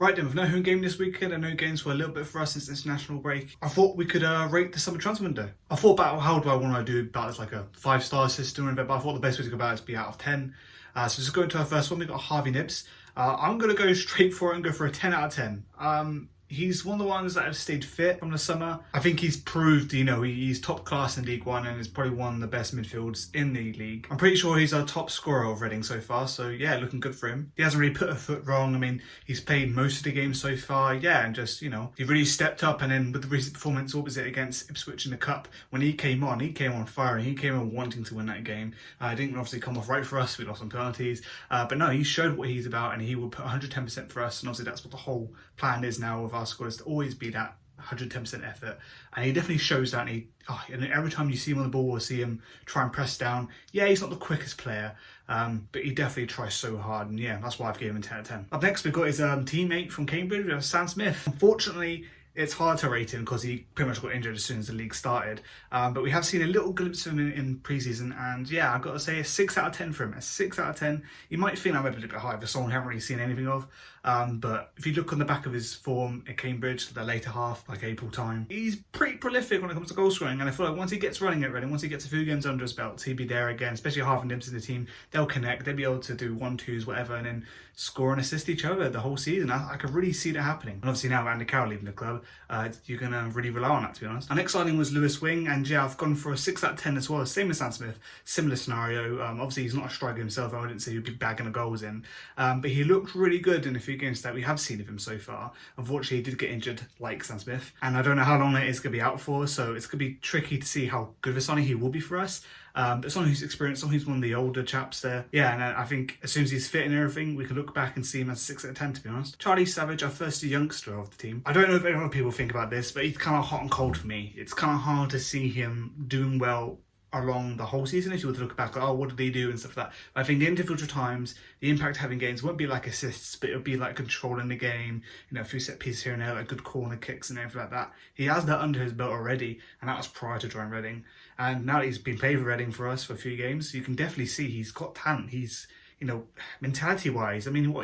Right then, with no home game this weekend and no games for a little bit for us since international break, I thought we could rate the summer transfer window. I thought about how do I want to do about this, like a 5-star system, but I thought the best way to go about it is be out of 10. So just going to our first one, we've got Harvey Knibbs. I'm going to go straight for it and go for a 10 out of 10. He's one of the ones that have stayed fit from the summer. I think he's proved, he's top class in League One and is probably one of the best midfields in the league. I'm pretty sure he's our top scorer of Reading so far, so yeah, looking good for him. He hasn't really put a foot wrong. I mean, he's played most of the games so far, yeah, and just, he really stepped up. And then with the recent performance opposite against Ipswich in the Cup, when he came on fire, and he came on wanting to win that game. It didn't obviously come off right for us, we lost on penalties, but no, he showed what he's about and he will put 110% for us, and obviously that's what the whole plan is now with our squad, is to always be that 110% effort, and he definitely shows that. And every time you see him on the ball or see him try and press down, yeah, he's not the quickest player, but he definitely tries so hard, and yeah, that's why I've given him a 10 out of 10. Up next, we've got his teammate from Cambridge, Sam Smith. Unfortunately, it's hard to rate him because he pretty much got injured as soon as the league started. But we have seen a little glimpse of him in pre-season, and yeah, I've got to say a 6 out of 10 for him. A 6 out of 10. You might think I'm a little bit high for someone I haven't really seen anything of. But if you look on the back of his form at Cambridge, the later half, like April time, he's pretty prolific when it comes to goal scoring. And I feel like once he gets running at Reading, once he gets a few games under his belt, he'll be there again, especially Harvey Knibbs in the team. They'll connect, they'll be able to do 1-2s, whatever, and then score and assist each other the whole season. I could really see that happening. And obviously now Andy Carroll leaving the club, you're going to really rely on that, to be honest. Our next signing was Lewis Wing, and yeah, I've gone for a 6 out of 10 as well. Same as Sam Smith, similar scenario. Obviously he's not a striker himself, I wouldn't say he'd be bagging the goals in. But he looked really good in a few games that we have seen of him so far. Unfortunately, he did get injured like Sam Smith, and I don't know how long it is going to be out for, so it's going to be tricky to see how good of a signing he will be for us. But someone who's experienced, someone who's one of the older chaps there. Yeah, and I think as soon as he's fit and everything, we can look back and see him as a 6 out of 10, to be honest. Charlie Savage, our first youngster of the team. I don't know if other people think about this, but he's kind of hot and cold for me. It's kind of hard to see him doing well along the whole season if you were to look back, like, oh, what did he do and stuff like that. But I think the individual times, the impact having games won't be like assists, but it'll be like controlling the game, a few set pieces here and there, like good corner kicks and everything like that. He has that under his belt already, and that was prior to joining Reading. And now that he's been playing for Reading for us for a few games, you can definitely see he's got talent. He's, mentality wise, I mean,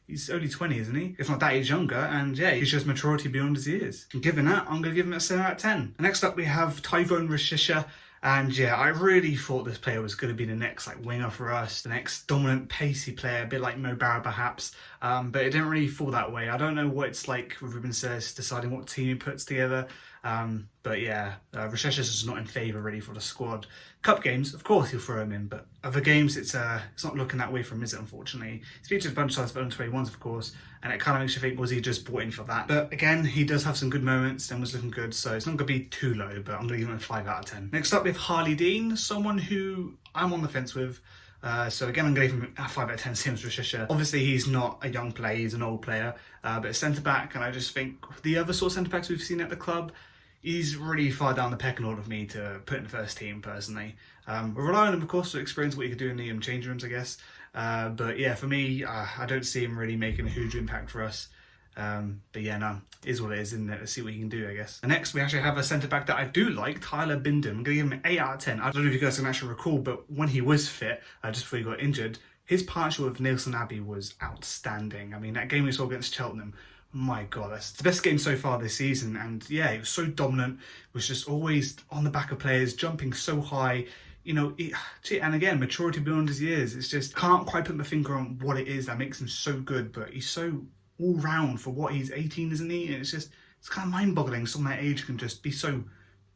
he's only 20, isn't he? If not that age younger, and yeah, he's just maturity beyond his years. And given that, I'm going to give him a 7 out of 10. And next up, we have Tyrone Rashisha. And yeah, I really thought this player was going to be the next winger for us, the next dominant, pacey player, a bit like Mo Barra perhaps. But it didn't really fall that way. I don't know what it's like with Ruben Sears deciding what team he puts together. But yeah, Rashisha is not in favour really for the squad. Cup games, of course, he'll throw him in, but other games, it's not looking that way for him, is it, unfortunately? He's featured a bunch of times for under-21s, of course, and it kind of makes you think, was he just brought in for that? But again, he does have some good moments and was looking good, so it's not going to be too low, but I'm going to give him a 5 out of 10. Next up, we have Harley Dean, someone who I'm on the fence with. So again, I'm going to give him a 5 out of 10, same as Rashisha. Obviously, he's not a young player, he's an old player, but a centre-back, and I just think the other sort of centre-backs we've seen at the club, he's really far down the pecking order for me to put in the first team, personally. We're relying on him, of course, to experience what he could do in the changing rooms, I guess. But yeah, for me, I don't see him really making a huge impact for us. But yeah, no, it is what it is, isn't it? Let's see what he can do, I guess. And next, we actually have a centre-back that I do like, Tyler Bindon. I'm going to give him an 8 out of 10. I don't know if you guys can actually recall, but when he was fit, just before he got injured, his partnership with Neilson Abbey was outstanding. I mean, that game we saw against Cheltenham, my God, that's the best game so far this season. And yeah, he was so dominant, was just always on the back of players, jumping so high. And again, maturity beyond his years. It's just, can't quite put my finger on what it is that makes him so good, but he's so all round for what he's 18, isn't he? And it's kind of mind-boggling. Someone that age can just be so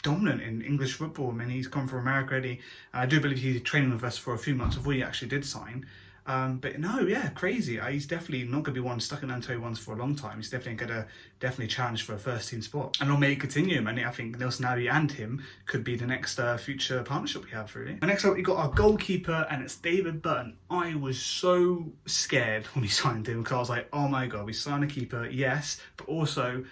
dominant in English football. I mean, he's come from America already. I do believe he's training with us for a few months before he actually did sign. But no, yeah, crazy. He's definitely not going to be one stuck in under-21s for a long time. He's definitely going to challenge for a first team spot. And long may it continue. And I think Neilson Abbey and him could be the next future partnership we have, really. And next up, we got our goalkeeper, and it's David Button. I was so scared when we signed him because I was like, oh my God, we signed a keeper, yes, but also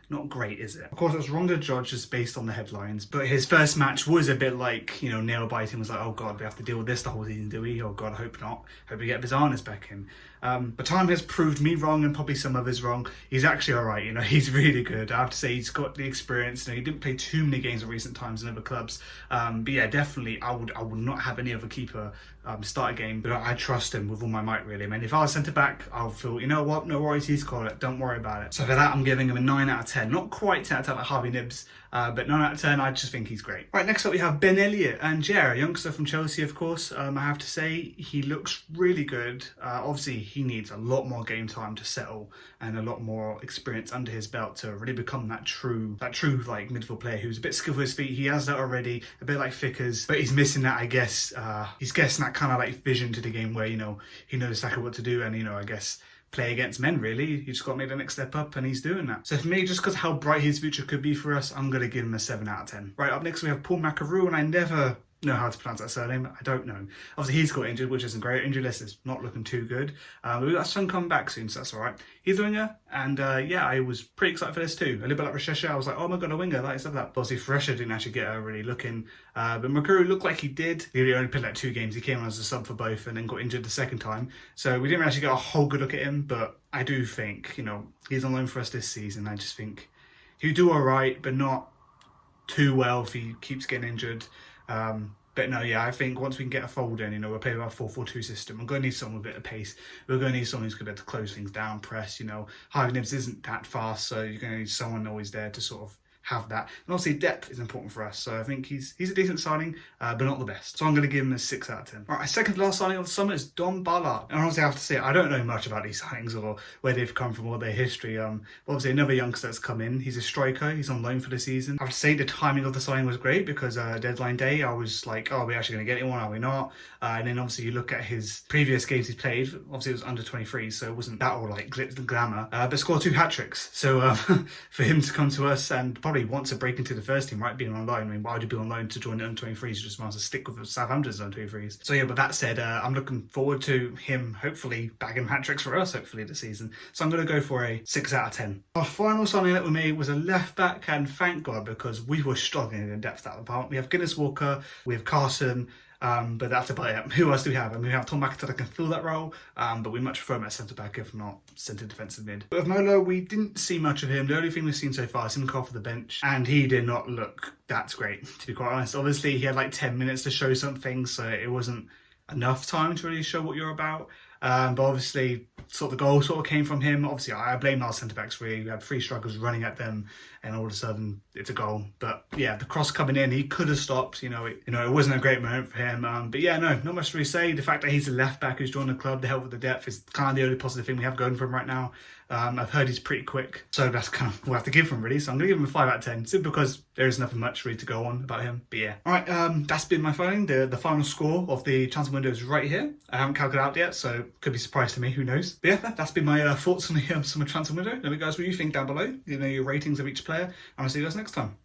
not great, is it? Of course, it's wrong to judge just based on the headlines, but his first match was a bit like, you know, nail biting. Was like, oh god, we have to deal with this the whole season, do we? Oh god, I hope not. Hope we get Bizanis back in. But time has proved me wrong and probably some others wrong. He's actually alright, you know, he's really good. I have to say, he's got the experience. You know, he didn't play too many games in recent times in other clubs. But yeah, definitely, I would not have any other keeper start a game, but I trust him with all my might, really. I mean, if I was centre back, I'll feel, you know what, no worries, he's called it, don't worry about it. So for that, I'm giving him a 9 out of 10. Not quite 10 out of 10 like Harvey Nibbs, but 9 out of 10, I just think he's great. Right, next up we have Ben Elliott, and yeah, a youngster from Chelsea, of course. I have to say, he looks really good. Obviously, he needs a lot more game time to settle and a lot more experience under his belt to really become that true like midfield player who's a bit skillful with his feet. He has that already, a bit like Fickers, but he's missing that, I guess. He's guessing that kind of like vision to the game where, you know, he knows exactly what to do and, you know, I guess play against men, really. He's just got to make the next step up, and he's doing that. So for me, just because how bright his future could be for us, I'm going to give him a 7 out of 10. Right, up next we have Paul Macaroux, and I never know how to pronounce that surname. I don't know. Obviously, he's got injured, which isn't great. Injury list is not looking too good. But we've got Son coming back soon, so that's all right. He's a winger, and yeah, I was pretty excited for this too. A little bit like Rashesha, I was like, oh my god, a winger, like, stuff like that. But obviously, Fresha didn't actually get a really look in. But Macaroux looked like he did. He only played like 2 games. He came on as a sub for both and then got injured the second time. So we didn't actually get a whole good look at him, but I do think, you know, he's on loan for us this season. I just think he'll do all right, but not too well if he keeps getting injured. But no, yeah, I think once we can get a fold in, you know, we're playing our 4-4-2 system. We're going to need someone with a bit of pace. We're going to need someone who's going to be able to close things down, press, you know. Harvey Nibbs isn't that fast, so you're going to need someone always there to sort of have that. And obviously depth is important for us, so I think he's a decent signing, but not the best. So I'm going to give him a 6 out of 10. Right, our second last signing of the summer is Dom Ballard. And honestly, I have to say, I don't know much about these signings or where they've come from or their history. Obviously another youngster that's come in. He's a striker. He's on loan for the season. I have to say the timing of the signing was great because deadline day, I was like, oh, are we actually going to get anyone? Are we not? And then obviously you look at his previous games he's played. Obviously it was under 23, so it wasn't that all like glitz and glamour. But scored 2 hat-tricks. So for him to come to us and probably want to break into the first team, right, being on loan. I mean, why would you be on loan to join the under-23s? You just might as well stick with the Southampton's under-23s. So yeah, but that said, I'm looking forward to him hopefully bagging hat-tricks for us, hopefully, this season. So I'm going to go for a 6 out of 10. Our final signing that we made was a left-back, and thank God, because we were struggling in depth at the department. We have Guinness Walker, we have Carson, but that's about it. Who else do we have? I mean, we have Tom McIntyre that can fill that role, but we much prefer him at centre-back, if not centre defensive mid. But with Molo, we didn't see much of him. The only thing we've seen so far is him come off the bench, and he did not look that great, to be quite honest. Obviously, he had like 10 minutes to show something, so it wasn't enough time to really show what you're about. But obviously, sort of the goal sort of came from him. Obviously, I blame our centre-backs really. We had 3 strikers running at them, and all of a sudden, it's a goal. But yeah, the cross coming in, he could have stopped. It wasn't a great moment for him. But yeah, no, not much to really say. The fact that he's a left-back who's joined the club, the help with the depth is kind of the only positive thing we have going for him right now. I've heard he's pretty quick, so that's kind of what I have to give him really. So I'm going to give him a 5 out of 10, simply because there is nothing much really to go on about him. But yeah, all right, that's been my filing. The final score of the transfer window is right here. I haven't calculated out yet, so could be a surprise to me. Who knows? But yeah, that's been my thoughts on the summer transfer window. Let me guys what you think down below. You know, your ratings of each player, and I'll see you guys next time.